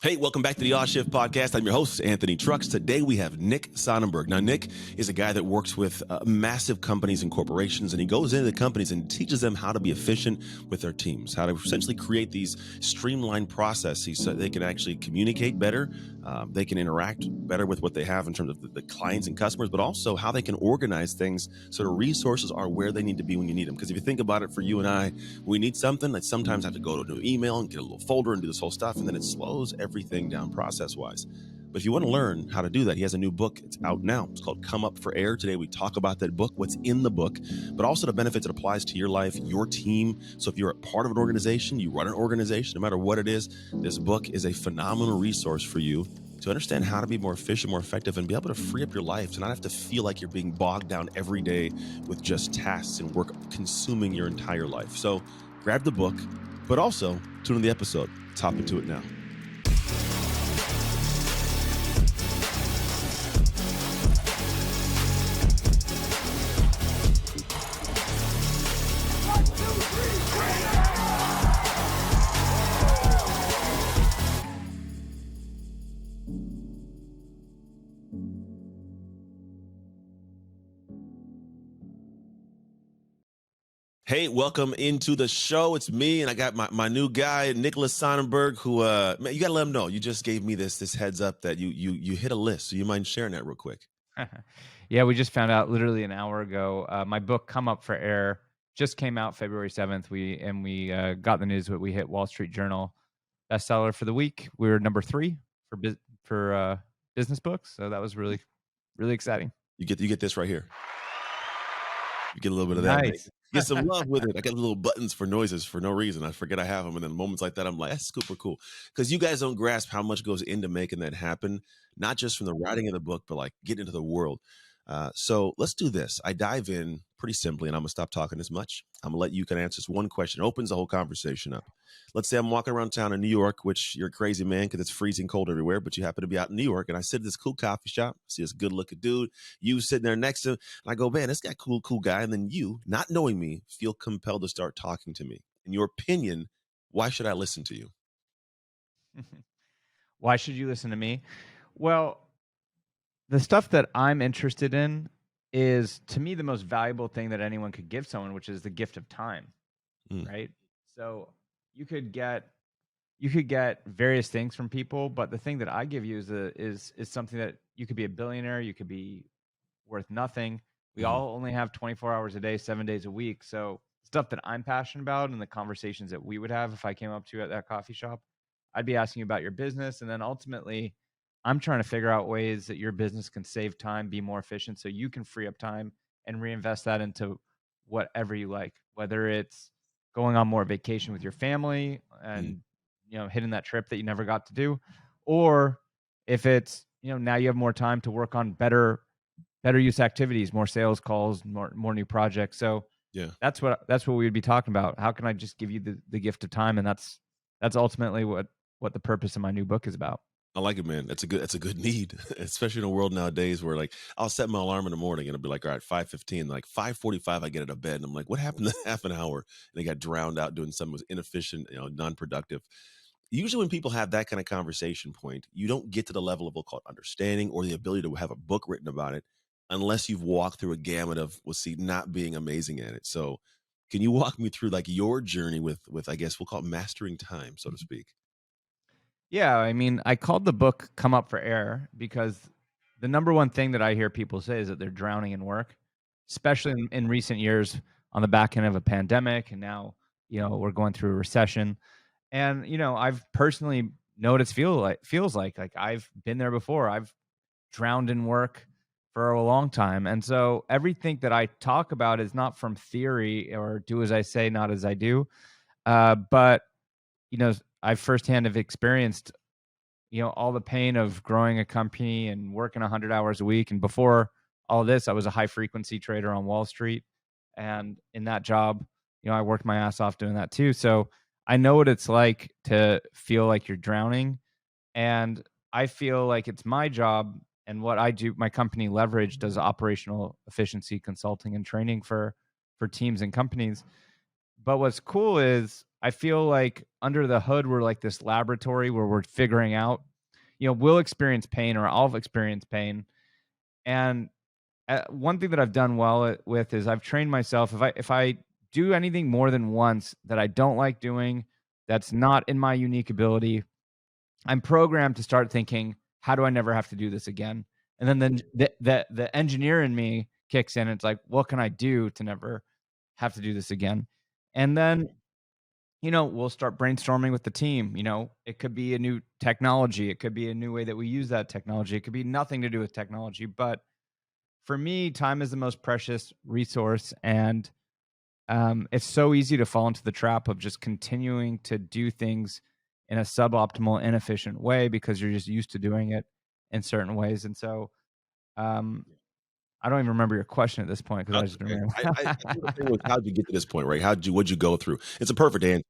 Hey, welcome back to the Odd Shift Podcast. I'm your host, Anthony Trucks. Today we have Nick Sonnenberg. Now, Nick is a guy that works with massive companies and corporations, and he goes into the companies and teaches them how to be efficient with their teams, how to essentially create these streamlined processes so they can actually communicate better, they can interact better with what they have in terms of the clients and customers, but also how they can organize things so the resources are where they need to be when you need them. Because if you think about it, for you and I, we need something, like sometimes I have to go to an email and get a little folder and do this whole stuff, and then it slows everything down process-wise. But if you want to learn how to do that, he has a new book. It's out now. It's called Come Up for Air. Today we talk about that book, what's in the book, but also the benefits it applies to your life, your team. So if you're a part of an organization, you run an organization, no matter what it is, this book is a phenomenal resource for you to understand how to be more efficient, more effective, and be able to free up your life to not have to feel like you're being bogged down every day with just tasks and work consuming your entire life. So grab the book, but also tune in the episode. Let's hop into it now. Hey, welcome into the show. It's me, and I got my new guy, Nicholas Sonnenberg, who, man, you got to let him know. You just gave me this heads up that you hit a list. So you mind sharing that real quick? Yeah, we just found out literally an hour ago. My book, Come Up for Air, just came out February 7th. We got the news that we hit Wall Street Journal bestseller for the week. We were number 3 for business books, so that was really exciting. You get this right here. You get a little bit of that. Nice. Get some love with it. I got little buttons for noises for no reason. I forget I have them. And then moments like that, I'm like, that's super cool. Because you guys don't grasp how much goes into making that happen, not just from the writing of the book, but like getting into the world. So let's do this. I dive in pretty simply, and I'm going to stop talking as much. I'm going to let you kind of answer this one question. It opens the whole conversation up. Let's say I'm walking around town in New York, which you're a crazy man because it's freezing cold everywhere, but you happen to be out in New York. And I sit at this cool coffee shop, see this good looking dude, you sitting there next to him. And I go, man, this guy, cool guy. And then you, not knowing me, feel compelled to start talking to me. In your opinion, why should I listen to you? Why should you listen to me? Well, the stuff that I'm interested in is, to me, the most valuable thing that anyone could give someone, which is the gift of time, right? So you could get various things from people, but the thing that I give you is something that you could be a billionaire, you could be worth nothing. We all only have 24 hours a day, 7 days a week. So stuff that I'm passionate about and the conversations that we would have if I came up to you at that coffee shop, I'd be asking you about your business. And then ultimately, I'm trying to figure out ways that your business can save time, be more efficient, so you can free up time and reinvest that into whatever you like, whether it's going on more vacation with your family and hitting that trip that you never got to do, or if it's now you have more time to work on better use activities, more sales calls, more new projects. So Yeah. that's what we would be talking about. How can I just give you the gift of time? And that's ultimately what the purpose of my new book is about. I like it, man. That's a good need, especially in a world nowadays where, like, I'll set my alarm in the morning and it'll be like, all right, 5:15, like 5:45, I get out of bed and I'm like, what happened to half an hour? And I got drowned out doing something that was inefficient, non-productive. Usually when people have that kind of conversation point, you don't get to the level of, we'll call it, understanding or the ability to have a book written about it unless you've walked through a gamut of, not being amazing at it. So can you walk me through like your journey with, I guess we'll call it mastering time, so to speak? Yeah, I mean, I called the book Come Up for Air because the number one thing that I hear people say is that they're drowning in work, especially in recent years on the back end of a pandemic. And now, we're going through a recession. And, I've personally know what it feels like I've been there before. I've drowned in work for a long time. And so everything that I talk about is not from theory or do as I say, not as I do. But I firsthand have experienced, all the pain of growing a company and working 100 hours a week. And before all this, I was a high frequency trader on Wall Street. And in that job, I worked my ass off doing that too. So I know what it's like to feel like you're drowning. And I feel like it's my job, and what I do, my company Leverage does operational efficiency consulting and training for teams and companies. But what's cool is I feel like under the hood, we're like this laboratory where we're figuring out, we'll experience pain or I'll experience pain. And one thing that I've done well with is I've trained myself. If I do anything more than once that I don't like doing, that's not in my unique ability, I'm programmed to start thinking, how do I never have to do this again? And then the engineer in me kicks in. And it's like, what can I do to never have to do this again? And then, we'll start brainstorming with the team. It could be a new technology. It could be a new way that we use that technology. It could be nothing to do with technology. But for me, time is the most precious resource. And it's so easy to fall into the trap of just continuing to do things in a suboptimal, inefficient way because you're just used to doing it in certain ways. And so I don't even remember your question at this point because I just Okay. remember. I think the thing was, how'd you get to this point, right? What'd you go through? It's a perfect answer.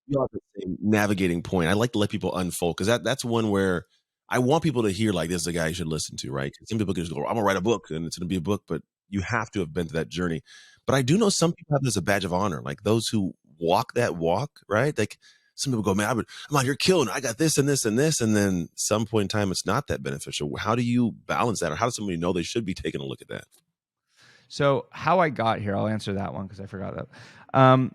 You have the same navigating point. I like to let people unfold because that's one where I want people to hear like this is a guy you should listen to, right? Some people can just go, I'm gonna write a book and it's gonna be a book, but you have to have been through that journey. But I do know some people have this as a badge of honor, like those who walk that walk, right? Like some people go, man, I'm out here killing. I got this and this and this, and then some point in time, it's not that beneficial. How do you balance that, or how does somebody know they should be taking a look at that? So how I got here, I'll answer that one because I forgot that.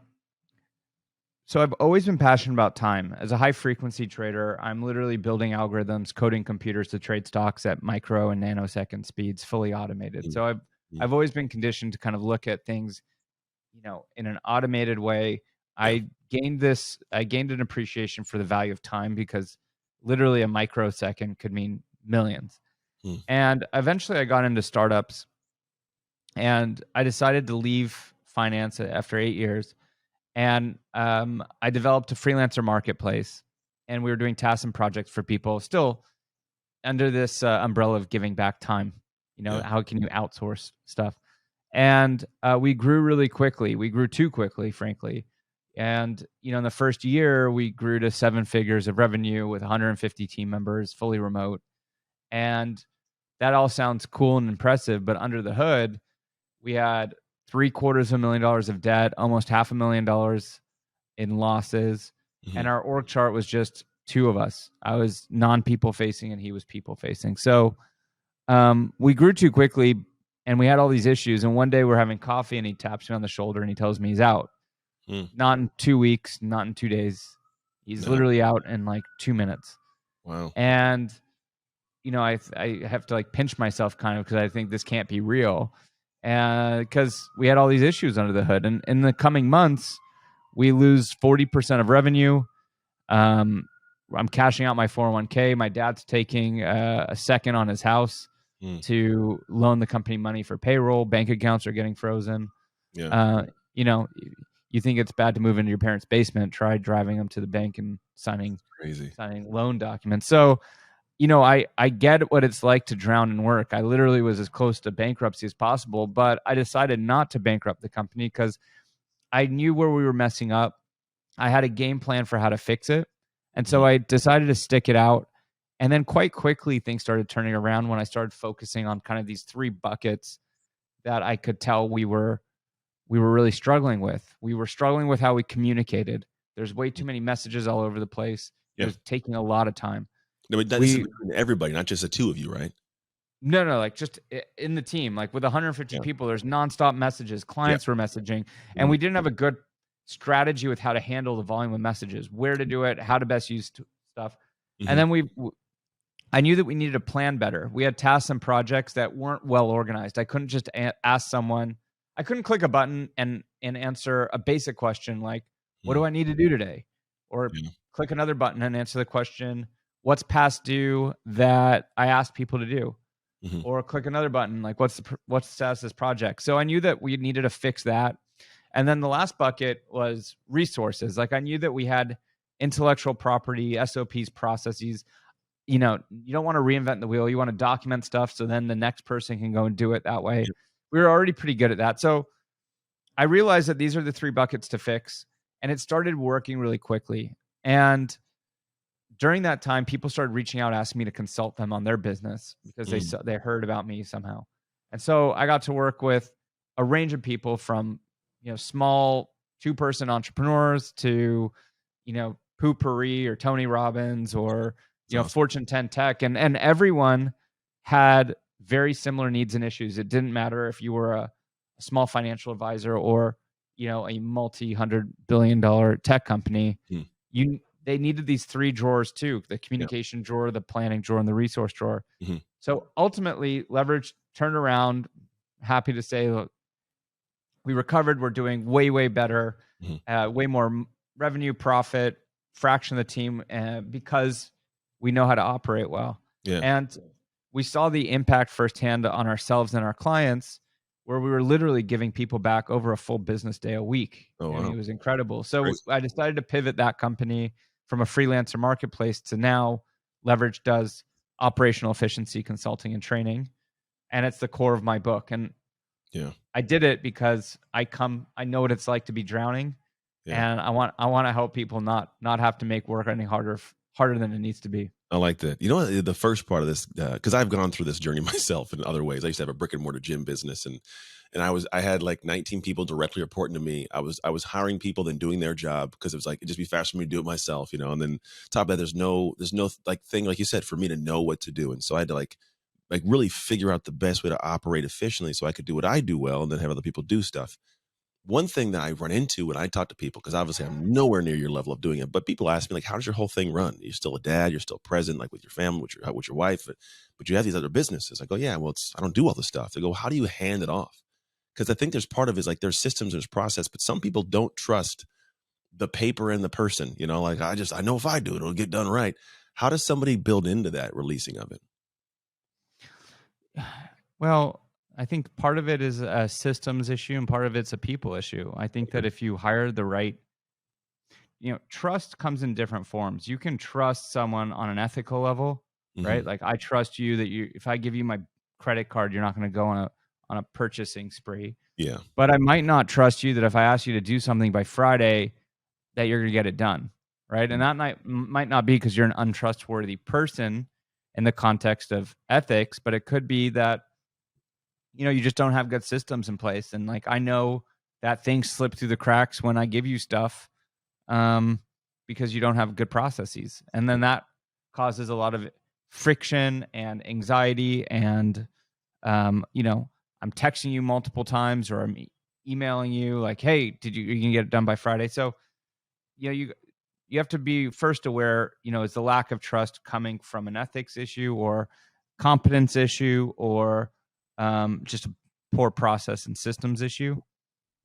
So I've always been passionate about time. As a high frequency trader, I'm literally building algorithms, coding computers to trade stocks at micro and nanosecond speeds, fully automated. So I've always been conditioned to kind of look at things, in an automated way. Yeah. I gained an appreciation for the value of time because literally a microsecond could mean millions. And eventually I got into startups and I decided to leave finance after 8 years. And I developed a freelancer marketplace, and we were doing tasks and projects for people, still under this umbrella of giving back time. How can you outsource stuff? And we grew really quickly. We grew too quickly, frankly. And in the first year, we grew to 7 figures of revenue with 150 team members, fully remote. And that all sounds cool and impressive, but under the hood, we had $750,000 of debt, almost $500,000 in losses, and our org chart was just 2 of us. I was non-people facing, and he was people facing. So we grew too quickly, and we had all these issues. And one day we're having coffee, and he taps me on the shoulder, and he tells me he's out. Not in 2 weeks, not in 2 days. He's literally out in like 2 minutes. Wow. And I have to like pinch myself kind of because I think this can't be real. Because we had all these issues under the hood. And in the coming months, we lose 40% of revenue. I'm cashing out my 401k. My dad's taking a second on his house to loan the company money for payroll. Bank accounts are getting frozen. Yeah. You think it's bad to move into your parents' basement, try driving them to the bank and signing loan documents. So I get what it's like to drown in work. I literally was as close to bankruptcy as possible, but I decided not to bankrupt the company because I knew where we were messing up. I had a game plan for how to fix it. And so I decided to stick it out. And then quite quickly, things started turning around when I started focusing on kind of these 3 buckets that I could tell we were really struggling with. We were struggling with how we communicated. There's way too many messages all over the place. It was taking a lot of time. No, but this is everybody, not just the 2 of you, right? No, like just in the team, like with 150 people, there's nonstop messages. Clients were messaging, and we didn't have a good strategy with how to handle the volume of messages, where to do it, how to best use stuff. And then I knew that we needed to plan better. We had tasks and projects that weren't well organized. I couldn't just ask someone. I couldn't click a button and answer a basic question like, what do I need to do today? Or click another button and answer the question, what's past due that I asked people to do? Or click another button like, what's the status of this project? So I knew that we needed to fix that. And then the last bucket was resources. Like I knew that we had intellectual property, SOPs, processes. You don't want to reinvent the wheel. You want to document stuff so then the next person can go and do it that way. We were already pretty good at that. So I realized that these are the 3 buckets to fix, and it started working really quickly. And during that time, people started reaching out, asking me to consult them on their business because they heard about me somehow. And so I got to work with a range of people from, small 2-person entrepreneurs to, Poopery or Tony Robbins or, That's awesome. Fortune 10 tech. And everyone had very similar needs and issues. It didn't matter if you were a small financial advisor or, a multi-$100 billion tech company. They needed these 3 drawers too: the communication drawer, the planning drawer, and the resource drawer. So ultimately, Leverage turned around. Happy to say, look, we recovered. We're doing way, way better, way more revenue, profit, fraction of the team, because we know how to operate well. And we saw the impact firsthand on ourselves and our clients, where we were literally giving people back over a full business day a week. And it was incredible. So I decided to pivot that company from a freelancer marketplace to now Leverage does operational efficiency consulting and training. And it's the core of my book. And I did it because I know what it's like to be drowning. And I want to help people not have to make work any harder than it needs to be. I like that. The first part of this, because I've gone through this journey myself in other ways. I used to have a brick and mortar gym business, and I had like 19 people directly reporting to me. I was hiring people, then doing their job, because it was like, it'd just be faster for me to do it myself, And then top of that, there's no like thing, like you said, for me to know what to do. And so I had to like really figure out the best way to operate efficiently so I could do what I do well and then have other people do stuff. One thing that I run into when I talk to people, because obviously I'm nowhere near your level of doing it, but people ask me like, how does your whole thing run? You're still a dad, you're still present, like with your family, with your wife, but you have these other businesses. I go, yeah, well, I don't do all this stuff. They go, how do you hand it off? Because I think there's part of it is like there's systems, there's process, but some people don't trust the paper and the person, like I know if I do it, it'll get done right. How does somebody build into that releasing of it? Well, I think part of it is a systems issue and part of it's a people issue. I think that if you hire the right, trust comes in different forms. You can trust someone on an ethical level, right? Like I trust you that if I give you my credit card, you're not going to go on a purchasing spree. Yeah. But I might not trust you that if I ask you to do something by Friday, that you're going to get it done, right? And that might not be because you're an untrustworthy person in the context of ethics, but it could be that you just don't have good systems in place. And like I know that things slip through the cracks when I give you stuff, because you don't have good processes, and then that causes a lot of friction and anxiety. And I'm texting you multiple times, or I'm emailing you like, hey, you can get it done by Friday? So you have to be first aware, is the lack of trust coming from an ethics issue or competence issue, or just a poor process and systems issue,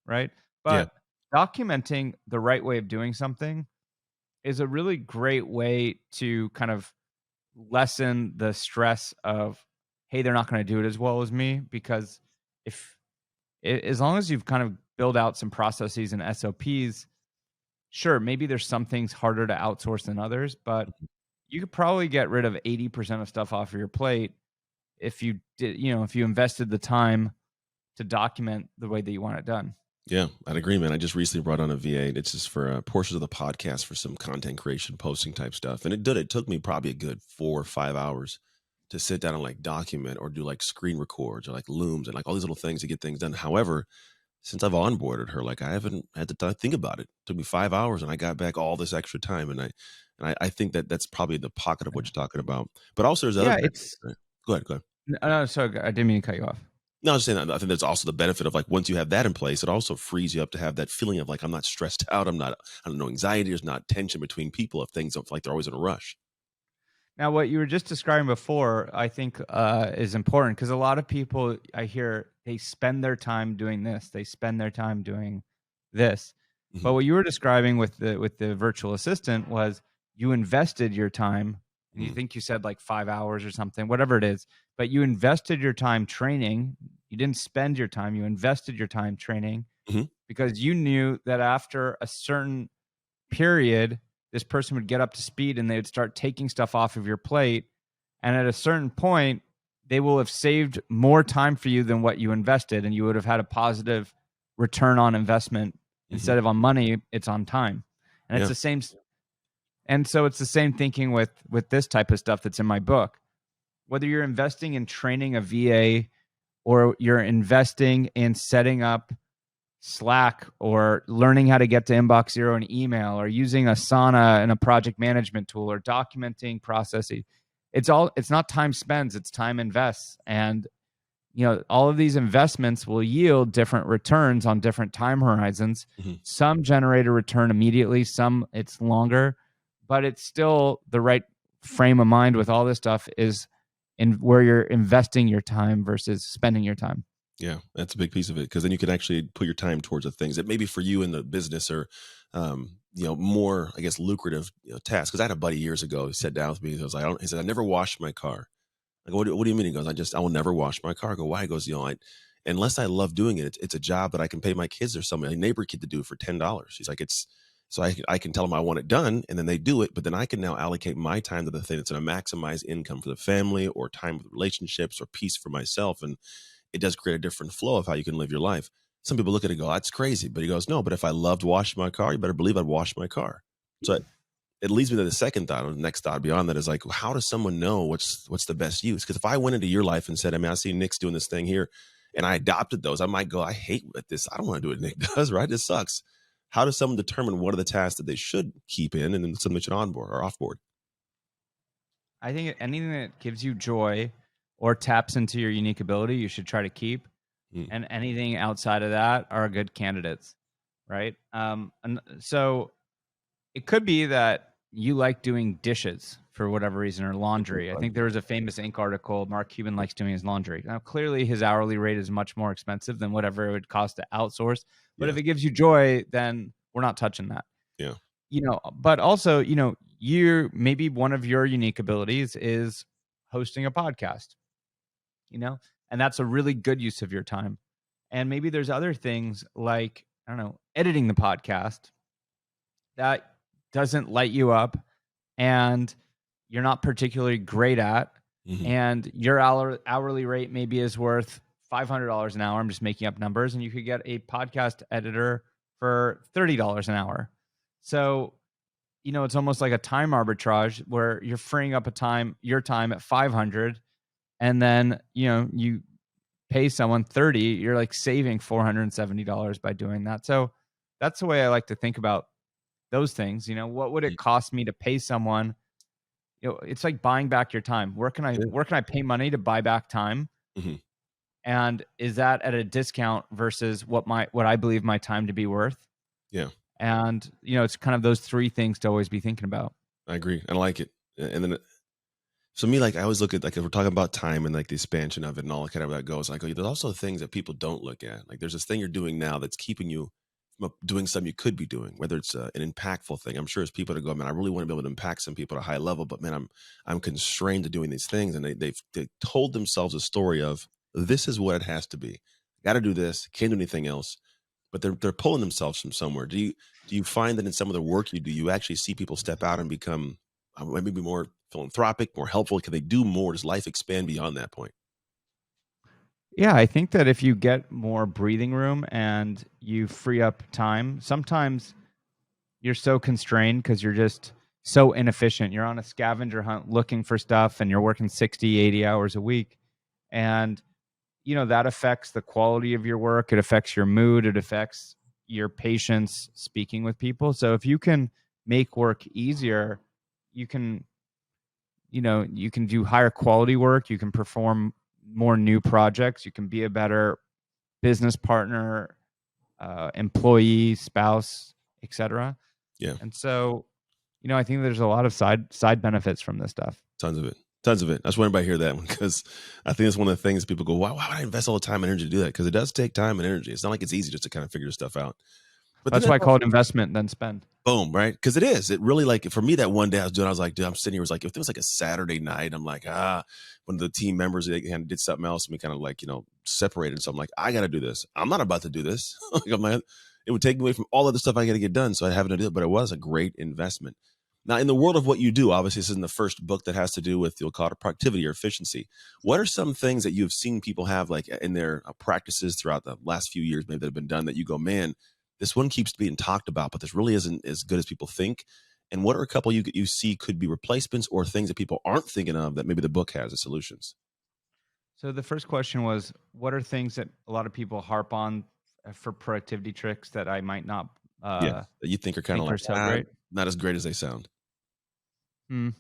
right? But documenting the right way of doing something is a really great way to kind of lessen the stress of, hey, they're not going to do it as well as me. Because as long as you've kind of built out some processes and SOPs, sure, maybe there's some things harder to outsource than others, but you could probably get rid of 80% of stuff off of your plate if you did, if you invested the time to document the way that you want it done. Yeah, I'd agree, man. I just recently brought on a VA. It's just for portions of the podcast for some content creation, posting type stuff. And it took me probably a good 4 or 5 hours to sit down and like document or do like screen records or like looms and like all these little things to get things done. However, since I've onboarded her, like I haven't had to think about it. It took me 5 hours and I got back all this extra time. And I think that's probably the pocket of what you're talking about. But also there's other benefits, right? Go ahead. No, sorry, I didn't mean to cut you off. No, I was just saying that I think there's also the benefit of like once you have that in place, it also frees you up to have that feeling of like I'm not stressed out. I don't know, anxiety. There's not tension between people if things don't feel like they're always in a rush. Now, what you were just describing before, I think is important, because a lot of people I hear, they spend their time doing this, they spend their time doing this. But what you were describing with the virtual assistant was you invested your time, and you think you said like 5 hours or something, whatever it is, but you invested your time training. You didn't spend your time, you invested your time training, because you knew that after a certain period, this person would get up to speed and they would start taking stuff off of your plate. And at a certain point, they will have saved more time for you than what you invested, and you would have had a positive return on investment. Instead of on money, it's on time. And it's the same. And so it's the same thinking with this type of stuff that's in my book. Whether you're investing in training a VA or you're investing in setting up Slack, or learning how to get to inbox zero in email, or using Asana and a project management tool, or documenting processes. It's not time spent, it's time invests. And all of these investments will yield different returns on different time horizons. Mm-hmm. Some generate a return immediately, some it's longer, but it's still the right frame of mind with all this stuff is in where you're investing your time versus spending your time. Yeah, that's a big piece of it, because then you can actually put your time towards the things that maybe for you in the business are, more, I guess, lucrative tasks. Because I had a buddy years ago who sat down with me. He was like, he said, I never washed my car. I go, what do you mean? He goes, I will never wash my car. I go, why? He goes, unless I love doing it, it's a job that I can pay my kids or somebody, a neighbor kid, to do it for $10. He's like, so I can tell them I want it done, and then they do it, but then I can now allocate my time to the thing that's going to maximize income for the family, or time with relationships, or peace for myself. And it does create a different flow of how you can live your life. Some people look at it and go, that's crazy. But he goes, no, but if I loved washing my car, you better believe I'd wash my car. So it leads me to the second thought, or the next thought beyond that is like, how does someone know what's the best use? Because if I went into your life and said, I see Nick's doing this thing here, and I adopted those, I might go, I hate this. I don't want to do what Nick does, right? This sucks. How does someone determine what are the tasks that they should keep in and then something they should onboard or offboard? I think anything that gives you joy or taps into your unique ability, you should try to keep. And anything outside of that are good candidates, right? And so it could be that you like doing dishes for whatever reason, or laundry. I think there was a famous Inc. article, Mark Cuban likes doing his laundry. Now, clearly his hourly rate is much more expensive than whatever it would cost to outsource. But if it gives you joy, then we're not touching that. Yeah. But also, maybe one of your unique abilities is hosting a podcast, and that's a really good use of your time. And maybe there's other things like, I don't know, editing the podcast that doesn't light you up and you're not particularly great at. Mm-hmm. And your hourly rate maybe is worth $500 an hour. I'm just making up numbers. And you could get a podcast editor for $30 an hour. So, it's almost like a time arbitrage where you're freeing up your time at 500, and then, you pay someone 30, you're like saving $470 by doing that. So that's the way I like to think about those things. What would it cost me to pay someone? It's like buying back your time. Where can I pay money to buy back time? Mm-hmm. And is that at a discount versus what I believe my time to be worth? Yeah. And, it's kind of those three things to always be thinking about. I agree. I like it. And then, so me, like, I always look at, like, if we're talking about time and like the expansion of it and all kind of that goes, like, there's also things that people don't look at. Like, there's this thing you're doing now that's keeping you from doing something you could be doing, whether it's an impactful thing. I'm sure there's people that go, man, I really want to be able to impact some people at a high level, but man, I'm constrained to doing these things. And they told themselves a story of, this is what it has to be. Got to do this. Can't do anything else. But they're pulling themselves from somewhere. Do you find that in some of the work you do, you actually see people step out and become maybe more philanthropic, more helpful? Can they do more? Does life expand beyond that point? Yeah, I think that if you get more breathing room and you free up time, sometimes you're so constrained because you're just so inefficient. You're on a scavenger hunt looking for stuff and you're working 60, 80 hours a week. And, that affects the quality of your work. It affects your mood. It affects your patience speaking with people. So if you can make work easier, you can do higher quality work. You can perform more new projects. You can be a better business partner, employee, spouse, etc. Yeah. And so, I think there's a lot of side benefits from this stuff. Tons of it. I just want everybody to hear that one, because I think it's one of the things people go, why would I invest all the time and energy to do that? Because it does take time and energy. It's not like it's easy just to kind of figure stuff out. But that's why I call it investment, then spend. Boom, right? Because it is. It really, like, for me, that one day I was like, dude, I'm sitting here, it was like, if it was like a Saturday night, I'm like, one of the team members, they kind of did something else and we kind of like, separated. So I'm like, I got to do this. I'm not about to do this. It would take me away from all other stuff I got to get done. So I haven't to do it, but it was a great investment. Now, in the world of what you do, obviously, this isn't the first book that has to do with, you'll call it productivity or efficiency. What are some things that you've seen people have, like, in their practices throughout the last few years, maybe that have been done, that you go, man, this one keeps being talked about, but this really isn't as good as people think? And what are a couple you see could be replacements or things that people aren't thinking of that maybe the book has as solutions? So the first question was, what are things that a lot of people harp on for productivity tricks that I might not Yeah, that you think are kind of think like are so great. not as great as they sound. Hmm.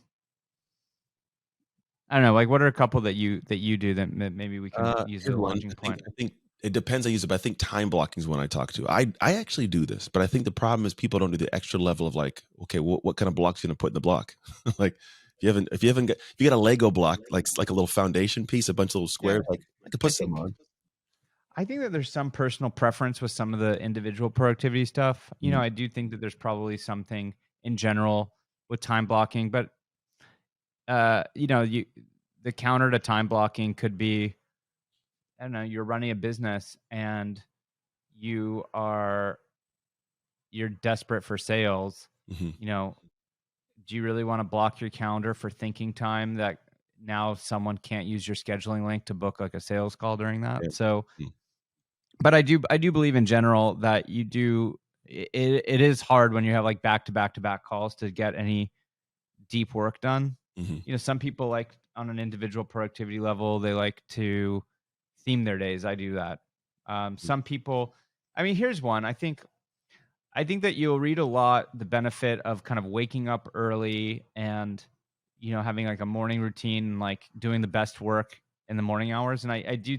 I don't know. Like, what are a couple that you do that maybe we can use as Here's a one. launching point? I think it depends. I use it, but I think time blocking is one I talk to. I actually do this, but I think the problem is people don't do the extra level of like, okay, what kind of blocks you gonna put in the block? Like, if you got a Lego block, like a little foundation piece, a bunch of little Yeah, squares, like I could put I some think on. I think that there's some personal preference with some of the individual productivity stuff. You know, Mhm. I do think that there's probably something in general with time blocking, but you know, the counter to time blocking could be, I don't know, you're running a business and you are you're desperate for sales. Mhm. You know, do you really want to block your calendar for thinking time that now someone can't use your scheduling link to book like a sales call during that? Yeah. So, Mm. but I do believe in general that you do it is hard when you have like back to back to back calls to get any deep work done. Mhm. You know, some people like on an individual productivity level, they like to theme their days. I do that. Some people, I mean, here's one. I think that you'll read a lot the benefit of kind of waking up early and, you know, having like a morning routine and like doing the best work in the morning hours. And I do,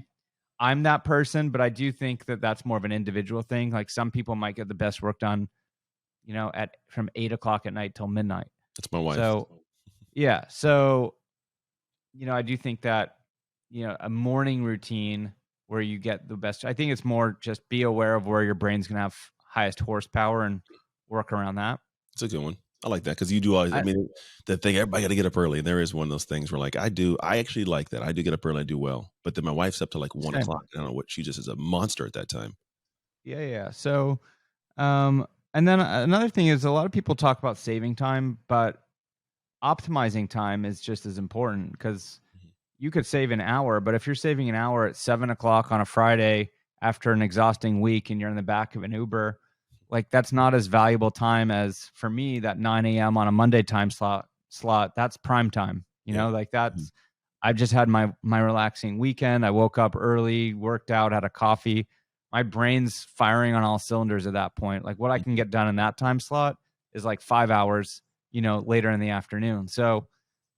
I'm that person, but I do think that that's more of an individual thing. Like some people might get the best work done, you know, at from 8 o'clock at night till midnight. That's my wife. So yeah, so you know, I do think that, you know, a morning routine where you get the best. I think it's more just be aware of where your brain's gonna have highest horsepower and work around that. It's a good one. I like that because you do always. I I, mean, the thing everybody got to get up early, and there is one of those things where like I do. I actually like that. I do get up early. I do well, but then my wife's up to like one Same. o'clock. I don't know what she just is a monster at that time. Yeah, yeah. So, um, and then another thing is a lot of people talk about saving time, but optimizing time is just as important because Mhm. you could save an hour, but if you're saving an hour at 7 o'clock on a Friday after an exhausting week and you're in the back of an Uber, like that's not as valuable time as for me that 9 a.m. on a Monday time slot. That's prime time. You Yeah. know, like Mhm. that's I've just had my relaxing weekend. I woke up early, worked out, had a coffee. My brain's firing on all cylinders at that point. Like what I can Mhm. get done in that time slot is like 5 hours, you know, later in the afternoon. So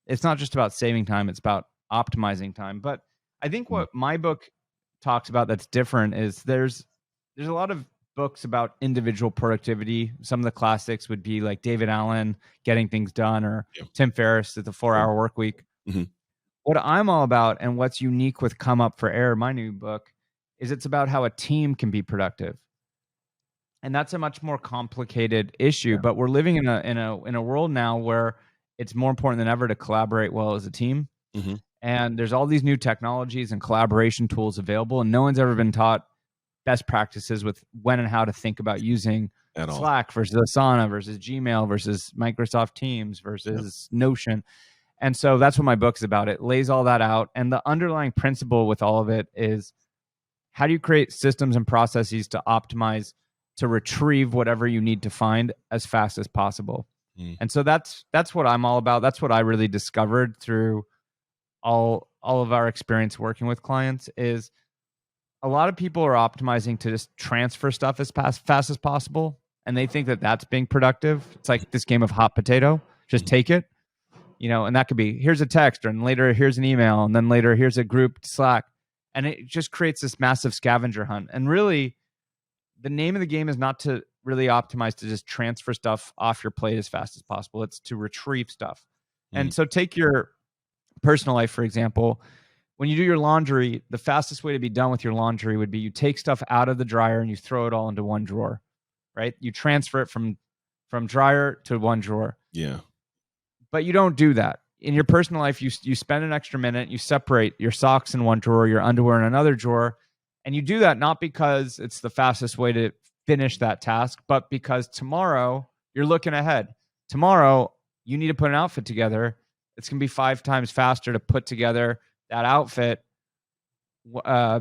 it's not just about saving time, it's about optimizing time. But I think Mhm. what my book talks about that's different is there's a lot of books about individual productivity. Some of the classics would be like David Allen, Getting Things Done, or Yeah. Tim Ferriss at the 4 Hour Work Week. Mhm. What I'm all about and what's unique with Come Up for Air, my new book, is it's about how a team can be productive. And that's a much more complicated issue, Yeah. but we're living in a world now where it's more important than ever to collaborate well as a team. Mhm. And there's all these new technologies and collaboration tools available, and no one's ever been taught best practices with when and how to think about using At all. Slack versus Asana versus Gmail versus Microsoft Teams Yeah. versus Notion. And so that's what my book's about. It lays all that out. And the underlying principle with all of it is how do you create systems and processes to optimize to retrieve whatever you need to find as fast as possible. Mm. And so that's what I'm all about. That's what I really discovered through all of our experience working with clients is a lot of people are optimizing to just transfer stuff as fast as possible and they think that that's being productive. It's like this game of hot potato. Just Mhm. take it, you know, and that could be here's a text and later here's an email and then later here's a group Slack. And it just creates this massive scavenger hunt. And really, the name of the game is not to really optimize to just transfer stuff off your plate as fast as possible. It's to retrieve stuff. Mm. And so take your personal life, for example. When you do your laundry, the fastest way to be done with your laundry would be you take stuff out of the dryer and you throw it all into one drawer, right? You transfer it from dryer to one drawer. Yeah. But you don't do that. In your personal life, you spend an extra minute, you separate your socks in one drawer, your underwear in another drawer, and you do that not because it's the fastest way to finish that task, but because tomorrow you're looking ahead. Tomorrow you need to put an outfit together. It's going to be 5 times faster to put together that outfit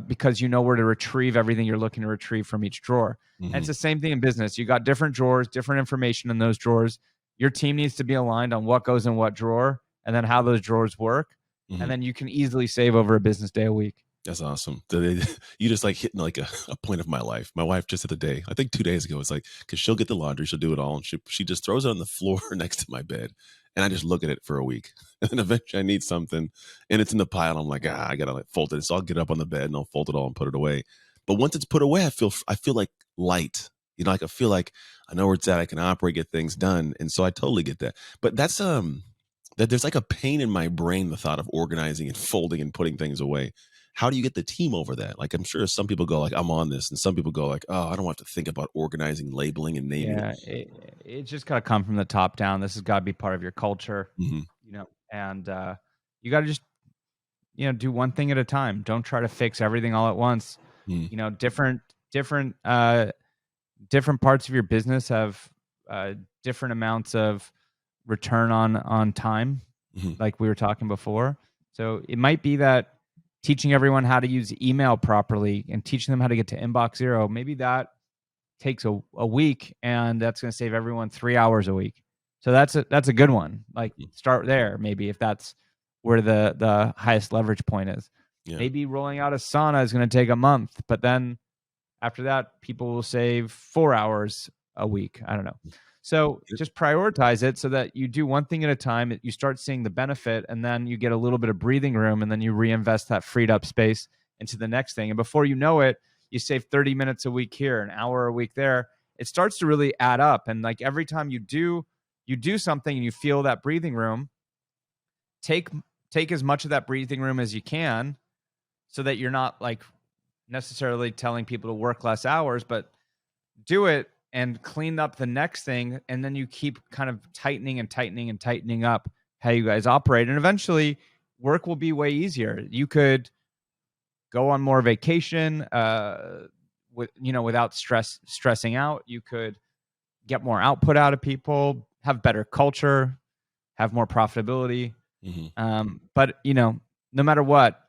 because you know where to retrieve everything you're looking to retrieve from each drawer. And it's Mhm. the same thing in business. You got different drawers, different information in those drawers. Your team needs to be aligned on what goes in what drawer and then how those drawers work. And Mhm. then you can easily save over a business day a week. That's awesome. You just like hitting like a point of my life. My wife just the other day, I think 2 days ago, was like, because she'll get the laundry, she'll do it all, and she just throws it on the floor next to my bed, and I just look at it for a week, and then eventually I need something, and it's in the pile. I'm like, I gotta like fold it. So I'll get up on the bed and I'll fold it all and put it away. But once it's put away, I feel like light. Like I feel like I know where it's at. I can operate, get things done, and so I totally get that. But that there's like a pain in my brain the thought of organizing and folding and putting things away. How do you get the team over that? Like, I'm sure some people go like, I'm on this, and some people go like, oh, I don't have to think about organizing, labeling, and naming it. Yeah, it just got to come from the top down. This has got to be part of your culture, Hmm. and you got to just do one thing at a time. Don't try to fix everything all at once. Hmm. Different different different parts of your business have different amounts of return on time, Hmm. like we were talking before. So it might be that teaching everyone how to use email properly and teaching them how to get to inbox zero, maybe that takes a week, and that's going to save everyone 3 hours a week. So that's a good one. Like, start there, maybe, if that's where the highest leverage point is. Yeah. Maybe rolling out Asana is going to take a month, but then after that, people will save 4 hours a week. I don't know. So just prioritize it so that you do one thing at a time. You start seeing the benefit, and then you get a little bit of breathing room, and then you reinvest that freed up space into the next thing. And before you know it, you save 30 minutes a week here, an hour a week there. It starts to really add up. And like every time you do something and you feel that breathing room, take as much of that breathing room as you can, so that you're not like necessarily telling people to work less hours, but do it and clean up the next thing. And then you keep kind of tightening and tightening and tightening up how you guys operate. And eventually work will be way easier. You could go on more vacation without stressing out. You could get more output out of people, have better culture, have more profitability. But no matter what,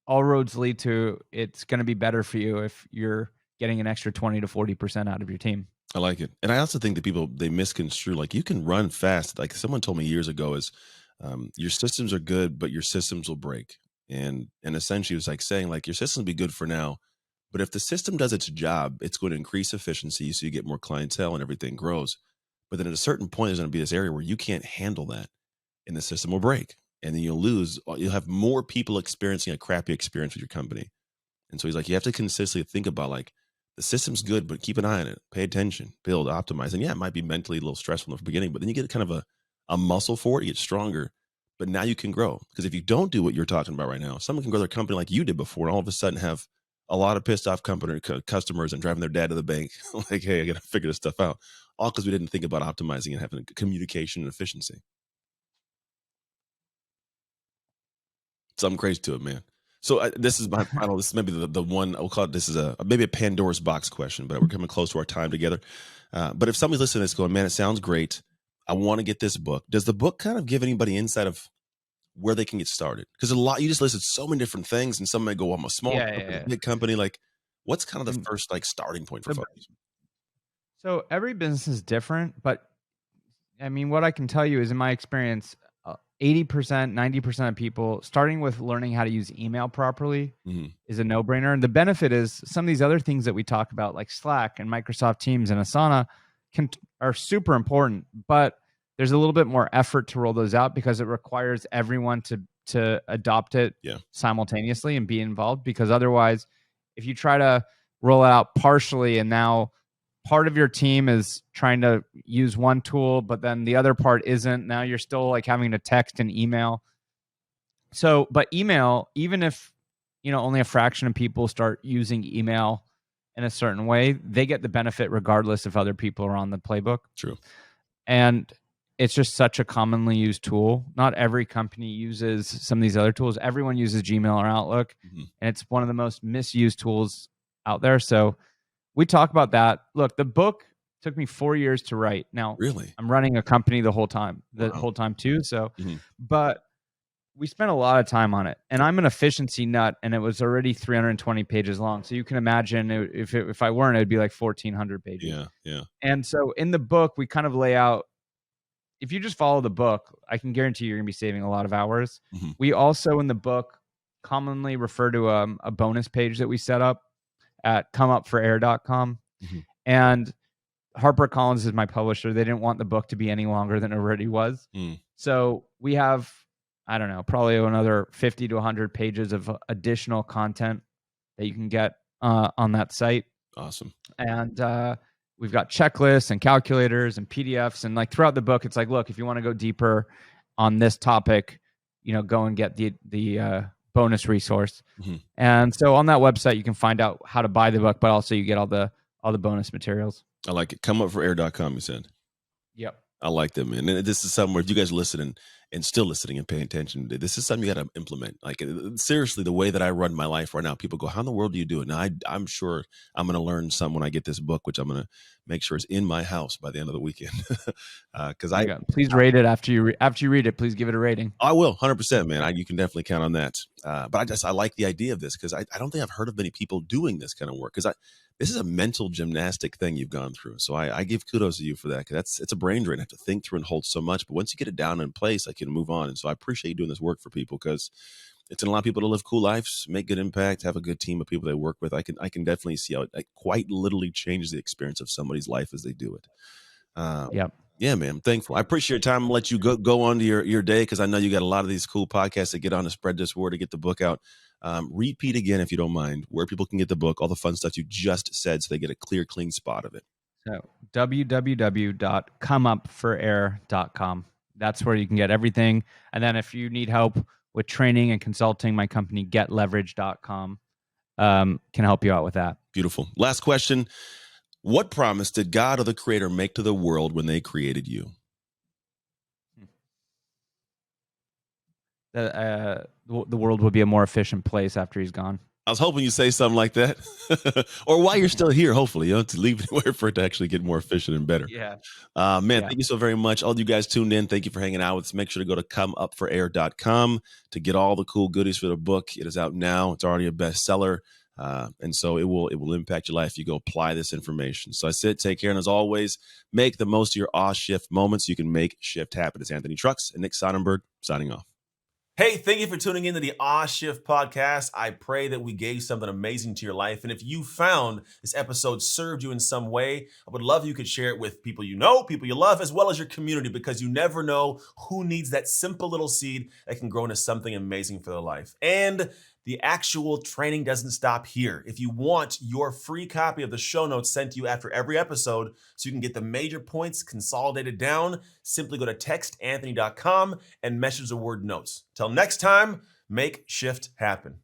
all roads lead to, it's going to be better for you if you're getting an extra 20 to 40% out of your team. I like it. And I also think that people, they misconstrue, like, you can run fast. Like someone told me years ago is, your systems are good, but your systems will break. And essentially it was like saying like your system will be good for now, but if the system does its job, it's going to increase efficiency. So you get more clientele and everything grows. But then at a certain point, there's going to be this area where you can't handle that and the system will break. And then you'll have more people experiencing a crappy experience with your company. And so he's like, you have to consistently think about like the system's good, but keep an eye on it, pay attention, build, optimize. And yeah, it might be mentally a little stressful in the beginning, but then you get kind of a muscle for it, you get stronger, but now you can grow. Because if you don't do what you're talking about right now, someone can grow their company like you did before and all of a sudden have a lot of pissed off customers and driving their dad to the bank. Like, hey, I got to figure this stuff out. All because we didn't think about optimizing and having communication and efficiency. Something crazy to it, man. So this is my final. This is maybe the one I'll call it. This is maybe a Pandora's box question, but we're coming close to our time together. But if somebody's listening to this going, man, it sounds great. I want to get this book. Does the book kind of give anybody insight of where they can get started? Because a lot, you just listed so many different things, and some may go, I'm a small company, Yeah. big company. Like, what's kind of the Mm, first like starting point for folks? So every business is different, but I mean, what I can tell you is, in my experience, 80%, 90% of people starting with learning how to use email properly Hmm. is a no-brainer. And the benefit is some of these other things that we talk about, like Slack and Microsoft Teams and Asana, are super important, but there's a little bit more effort to roll those out because it requires everyone to adopt it Yeah. simultaneously and be involved. Because otherwise, if you try to roll it out partially and now part of your team is trying to use one tool, but then the other part isn't, now you're still like having to text and email. So, but email, even if only a fraction of people start using email in a certain way, they get the benefit regardless if other people are on the playbook. True. And it's just such a commonly used tool. Not every company uses some of these other tools. Everyone uses Gmail or Outlook, and it's one of the most misused tools out there. So we talk about that. Look, the book took me 4 years to write. Now, Really? I'm running a company the whole time Wow. too. So, Hmm. but we spent a lot of time on it, and I'm an efficiency nut, and it was already 320 pages long. So you can imagine if I weren't, it'd be like 1,400 pages. Yeah. Yeah. And so in the book, we kind of lay out, if you just follow the book, I can guarantee you're going to be saving a lot of hours. Hmm. We also, in the book, commonly refer to a bonus page that we set up at comeupforair.com. Mm-hmm. And HarperCollins is my publisher. They didn't want the book to be any longer than it already was. So we have, I don't know, probably another 50 to 100 pages of additional content that you can get on that site. Awesome. And we've got checklists and calculators and PDFs. And like throughout the book, it's like, look, if you want to go deeper on this topic, go and get the bonus resource. Mm-hmm. And so on that website, you can find out how to buy the book, but also you get all the bonus materials. I like it. Comeupforair.com, you said. Yep. I like that, man. And this is something where if you guys listening and still listening and paying attention, this is something you got to implement. Like seriously, the way that I run my life right now, people go, how in the world do you do it? Now, I'm sure I'm going to learn some when I get this book, which I'm going to make sure it's in my house by the end of the weekend. Because please rate it after you read it. Please give it a rating. I will, 100%, man. You can definitely count on that. But I like the idea of this because I don't think I've heard of many people doing this kind of work because this is a mental gymnastic thing you've gone through. So I give kudos to you for that because it's a brain drain. I have to think through and hold so much. But once you get it down in place, I can move on. And so I appreciate you doing this work for people because it's going to allow people to live cool lives, make good impact, have a good team of people they work with. I can definitely see how it quite literally changes the experience of somebody's life as they do it. Yep. Yeah, man. I'm thankful. I appreciate your time. I'll let you go on to your day because I know you got a lot of these cool podcasts that get on to spread this word to get the book out. Repeat again, if you don't mind, where people can get the book, all the fun stuff you just said so they get a clear, clean spot of it. So www.comeupforair.com. That's where you can get everything. And then if you need help with training and consulting, my company, getleverage.com, can help you out with that. Beautiful. Last question. What promise did God or the Creator make to the world when they created you? The world would be a more efficient place after he's gone. I was hoping you'd say something like that. Or while you're still here, hopefully, to leave anywhere for it to actually get more efficient and better. Yeah. Man, thank you so very much. All you guys tuned in. Thank you for hanging out with us. Make sure to go to comeupforair.com to get all the cool goodies for the book. It is out now. It's already a bestseller. And so it will impact your life if you go apply this information. So I said, take care. And as always, make the most of your shift moments. You can make shift happen. It's Anthony Trucks and Nick Sonnenberg signing off. Hey, thank you for tuning into the Shift podcast. I pray that we gave something amazing to your life. And if you found this episode served you in some way, I would love you could share it with people you know, people you love, as well as your community, because you never know who needs that simple little seed that can grow into something amazing for their life. And the actual training doesn't stop here. If you want your free copy of the show notes sent to you after every episode so you can get the major points consolidated down, simply go to textanthony.com and message the word notes. Till next time, make shift happen.